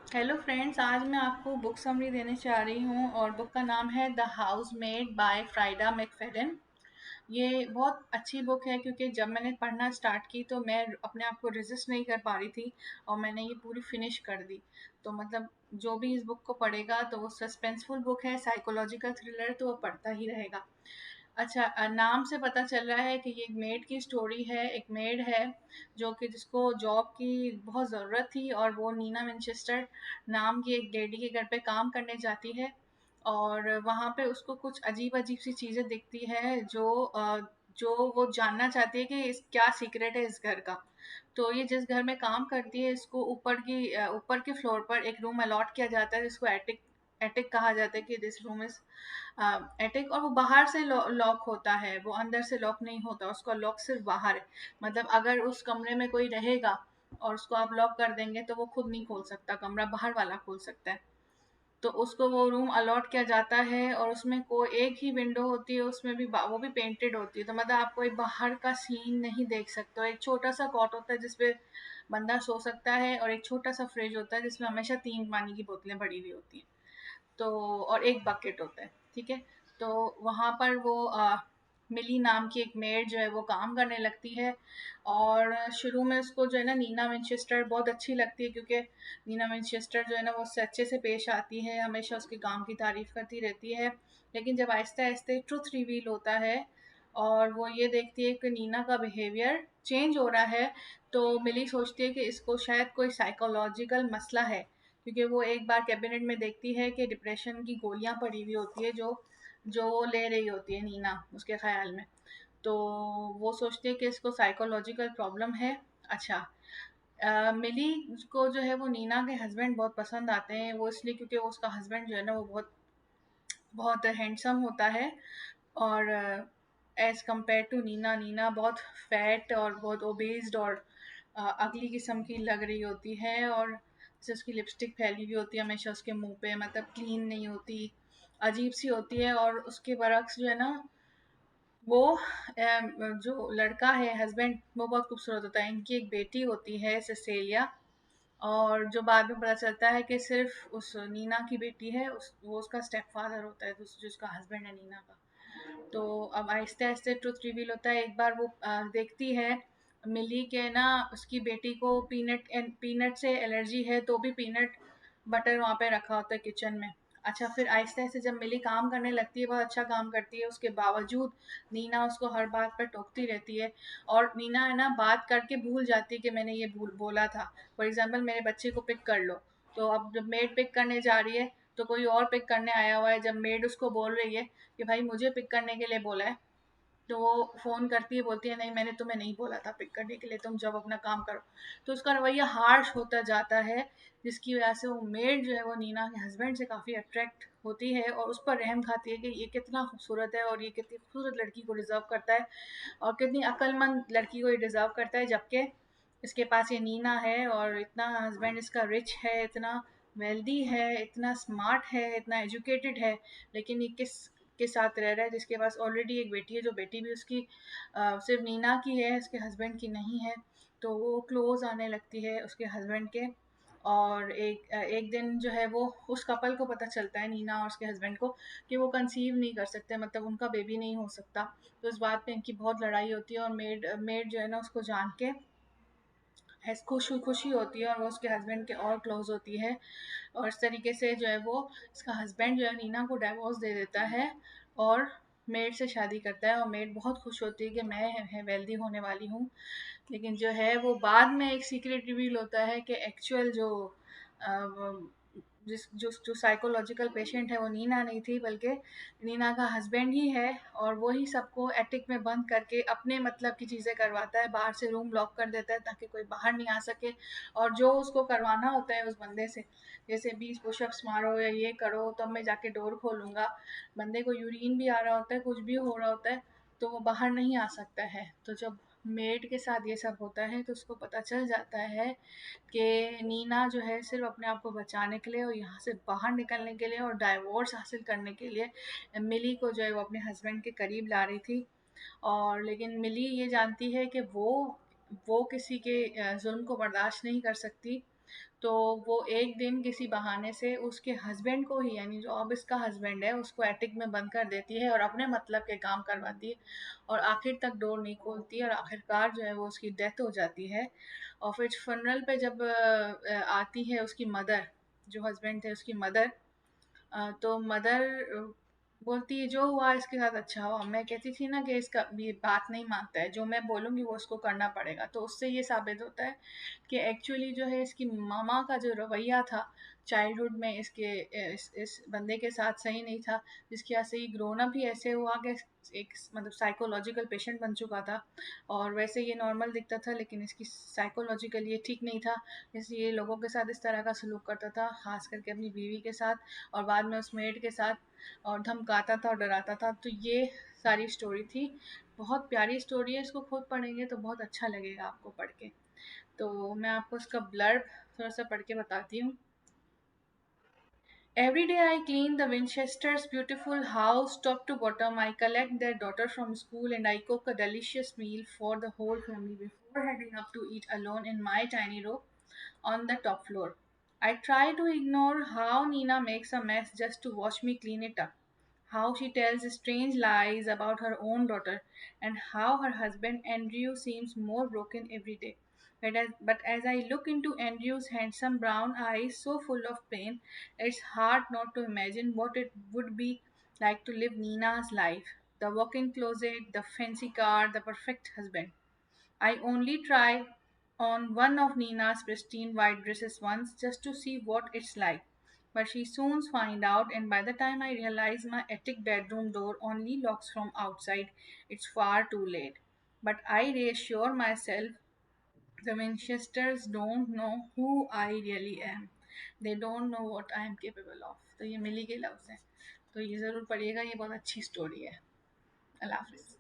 Hello friends, आज मैं आपको बुक समरी देने जा रही हूँ और बुक का नाम है the housemaid by Freida McFadden. ये बहुत अच्छी बुक है क्योंकि जब मैंने पढ़ना स्टार्ट की तो मैं अपने आप को रेजिस्ट नहीं कर पा रही थी और मैंने ये पूरी फिनिश कर दी। तो मतलब जो भी इस बुक को पढ़ेगा तो वो सस्पेंसफुल बुक है, साइकोलॉजिकल थ्रिलर, तो वो पढ़ता ही रहेगा। अच्छा, नाम से पता चल रहा है कि ये एक मेड की स्टोरी है। एक मेड है जो कि जिसको जॉब की बहुत ज़रूरत थी और वो नीना विंचेस्टर नाम की एक लेडी के घर पे काम करने जाती है। और वहाँ पे उसको कुछ अजीब-अजीब सी चीज़ें दिखती है जो वो जानना चाहती है कि इस क्या सीक्रेट है इस घर का। तो ये जिस घर में काम करती है इसको ऊपर के फ्लोर पर एक रूम अलॉट किया जाता है जिसको एटिक एटिक कहा जाता है कि दिस रूम इज़ एटिक। और वो बाहर से लॉक होता है, वो अंदर से लॉक नहीं होता, उसका लॉक सिर्फ़ बाहर है। मतलब अगर उस कमरे में कोई रहेगा और उसको आप लॉक कर देंगे तो वो खुद नहीं खोल सकता, कमरा बाहर वाला खोल सकता है। तो उसको वो रूम अलॉट किया जाता है और उसमें कोई एक ही विंडो होती है, उसमें भी वो भी पेंटेड होती है, तो मतलब आप कोई बाहर का सीन नहीं देख सकते हो। एक छोटा सा कॉट होता है जिसपे बंदा सो सकता है और एक छोटा सा फ्रिज होता है जिसमें हमेशा 3 पानी की बोतलें भरी हुई होती हैं। तो और एक बकेट होता है, ठीक है। तो वहाँ पर वो मिली नाम की एक मेड जो है वो काम करने लगती है। और शुरू में उसको जो है ना नीना विंचेस्टर बहुत अच्छी लगती है क्योंकि नीना विंचेस्टर जो है ना वो उससे अच्छे से पेश आती है, हमेशा उसके काम की तारीफ करती रहती है। लेकिन जब आहिस्ते आहिस्ते ट्रुथ रिवील होता है और वो ये देखती है कि नीना का बिहेवियर चेंज हो रहा है, तो मिली सोचती है कि इसको शायद कोई साइकोलॉजिकल मसला है। क्योंकि वो एक बार कैबिनेट में देखती है कि डिप्रेशन की गोलियां पड़ी हुई होती है जो जो वो ले रही होती है नीना उसके ख्याल में। तो वो सोचती है कि इसको साइकोलॉजिकल प्रॉब्लम है। अच्छा, मिली को जो है वो नीना के हस्बैंड बहुत पसंद आते हैं, वो इसलिए क्योंकि उसका हस्बैंड जो है ना वो बहुत बहुत हैंडसम होता है। और as compare to Nina, Nina बहुत फैट और बहुत ओबेस्ड और अगली किस्म की लग रही होती है। और जैसे उसकी लिपस्टिक फैली हुई होती है हमेशा उसके मुंह पे, मतलब क्लीन नहीं होती, अजीब सी होती है। और उसके बरक्स जो है ना वो जो लड़का है हस्बैंड वो बहुत खूबसूरत होता है। इनकी एक बेटी होती है सिसेलिया, और जो बाद में पता चलता है कि सिर्फ उस नीना की बेटी है, वो उसका स्टेप फादर होता है, जो उसका हस्बैंड है नीना का। तो अब आहिस्ते आहिस्ते ट्रुथ रिवील होता है। एक बार वो देखती है मिली के ना उसकी बेटी को पीनट से एलर्जी है, तो भी पीनट बटर वहाँ पे रखा होता है किचन में। अच्छा, फिर आहिस्ते आहिस्ते जब मिली काम करने लगती है, बहुत अच्छा काम करती है, उसके बावजूद नीना उसको हर बात पर टोकती रहती है। और नीना है ना बात करके भूल जाती है कि मैंने ये भूल बोला था। फॉर एग्जाम्पल, मेरे बच्चे को पिक कर लो, तो अब जब मेड पिक करने जा रही है तो कोई और पिक करने आया हुआ है। जब मेड उसको बोल रही है कि भाई मुझे पिक करने के लिए बोला है, तो वो फ़ोन करती है, बोलती है नहीं मैंने तुम्हें नहीं बोला था पिक करने के लिए, तुम जब अपना काम करो। तो उसका रवैया हार्श होता जाता है, जिसकी वजह से वो मेड जो है वो नीना के हस्बैंड से काफ़ी अट्रैक्ट होती है और उस पर रहम खाती है कि ये कितना खूबसूरत है और ये कितनी खूबसूरत लड़की को डिज़र्व करता है और कितनी अक्लमंद लड़की को ये डिज़र्व करता है। जबकि इसके पास ये नीना है और इतना हस्बैंड इसका रिच है, इतना वेल्दी है, इतना स्मार्ट है, इतना एजुकेटेड है, लेकिन ये किस के साथ रह रहा है जिसके पास ऑलरेडी एक बेटी है, जो बेटी भी उसकी सिर्फ नीना की है, उसके हस्बैंड की नहीं है। तो वो क्लोज आने लगती है उसके हस्बैंड के। और एक दिन जो है वो उस कपल को पता चलता है, नीना और उसके हस्बैंड को, कि वो कंसीव नहीं कर सकते, मतलब उनका बेबी नहीं हो सकता। तो इस बात पे इनकी बहुत लड़ाई होती है और मेड जो है ना उसको जान के खुशी होती है और वो उसके हस्बैंड के और क्लोज होती है। और इस तरीके से जो है वो इसका हस्बैंड जो है नीना को डाइवोर्स दे देता है और मेड से शादी करता है। और मेड बहुत खुश होती है कि मैं है वेल्दी होने वाली हूँ। लेकिन जो है वो बाद में एक सीक्रेट रिवील होता है कि एक्चुअल जो जिस जो जो साइकोलॉजिकल पेशेंट है वो नीना नहीं थी, बल्कि नीना का हस्बैंड ही है। और वो ही सबको एटिक में बंद करके अपने मतलब की चीज़ें करवाता है, बाहर से रूम लॉक कर देता है ताकि कोई बाहर नहीं आ सके। और जो उसको करवाना होता है उस बंदे से, जैसे 20 पुशअप्स मारो या ये करो तब मैं जाके डोर खोलूँगा, बंदे को यूरिन भी आ रहा होता है, कुछ भी हो रहा होता है, तो वो बाहर नहीं आ सकता है। तो जब मेड के साथ ये सब होता है तो उसको पता चल जाता है कि नीना जो है सिर्फ अपने आप को बचाने के लिए और यहाँ से बाहर निकलने के लिए और डाइवोर्स हासिल करने के लिए मिली को जो है वो अपने हस्बैंड के करीब ला रही थी। और लेकिन मिली ये जानती है कि वो किसी के जुल्म को बर्दाश्त नहीं कर सकती। तो वो एक दिन किसी बहाने से उसके हस्बैंड को ही, यानी जो अब इसका हस्बैंड है, उसको एटिक में बंद कर देती है और अपने मतलब के काम करवाती है, और आखिर तक डोर नहीं खोलती, और आखिरकार जो है वो उसकी डेथ हो जाती है। और फिर फनरल पे जब आती है उसकी मदर, जो हस्बैंड थे उसकी मदर, तो मदर बोलती है जो हुआ इसके साथ अच्छा हुआ। मैं कहती थी ना कि इसका ये बात नहीं मानता है, जो मैं बोलूँगी वो उसको करना पड़ेगा। तो उससे ये साबित होता है कि एक्चुअली जो है इसकी मामा का जो रवैया था चाइल्डहुड में इसके इस बंदे के साथ सही नहीं था, जिसकी वजह से ये ग्रोन अप ही ऐसे हुआ कि एक मतलब साइकोलॉजिकल पेशेंट बन चुका था। और वैसे ये नॉर्मल दिखता था, लेकिन इसकी साइकोलॉजिकल ये ठीक नहीं था, इसलिए ये लोगों के साथ इस तरह का सलूक करता था, खास करके अपनी बीवी के साथ और बाद में उस मेड के साथ, और धमकाता था और डराता था। तो ये सारी स्टोरी थी। बहुत प्यारी स्टोरी है, इसको खुद पढ़ेंगे तो बहुत अच्छा लगेगा आपको पढ़ के। तो मैं आपको इसका ब्लर्ब थोड़ा सा पढ़ के बताती हूँ। Every day I clean the Winchester's beautiful house top to bottom. I collect their daughter from school and I cook a delicious meal for the whole family before heading up to eat alone in my tiny room on the top floor. I try to ignore how Nina makes a mess just to watch me clean it up, how she tells strange lies about her own daughter, and how her husband Andrew seems more broken every day. But as I look into Andrew's handsome brown eyes so full of pain, it's hard not to imagine what it would be like to live Nina's life. The walk in closet, the fancy car, the perfect husband. I only tried on one of Nina's pristine white dresses once just to see what it's like. But she soon finds out, and by the time I realize my attic bedroom door only locks from outside, it's far too late. But I reassure myself the Winchesters don't know who I really am. They don't know what I am capable of. तो ये मिली के लफ्ज़ हैं, तो ये ज़रूर पढ़िएगा, ये बहुत अच्छी स्टोरी है। अल्लाह हाफिज़।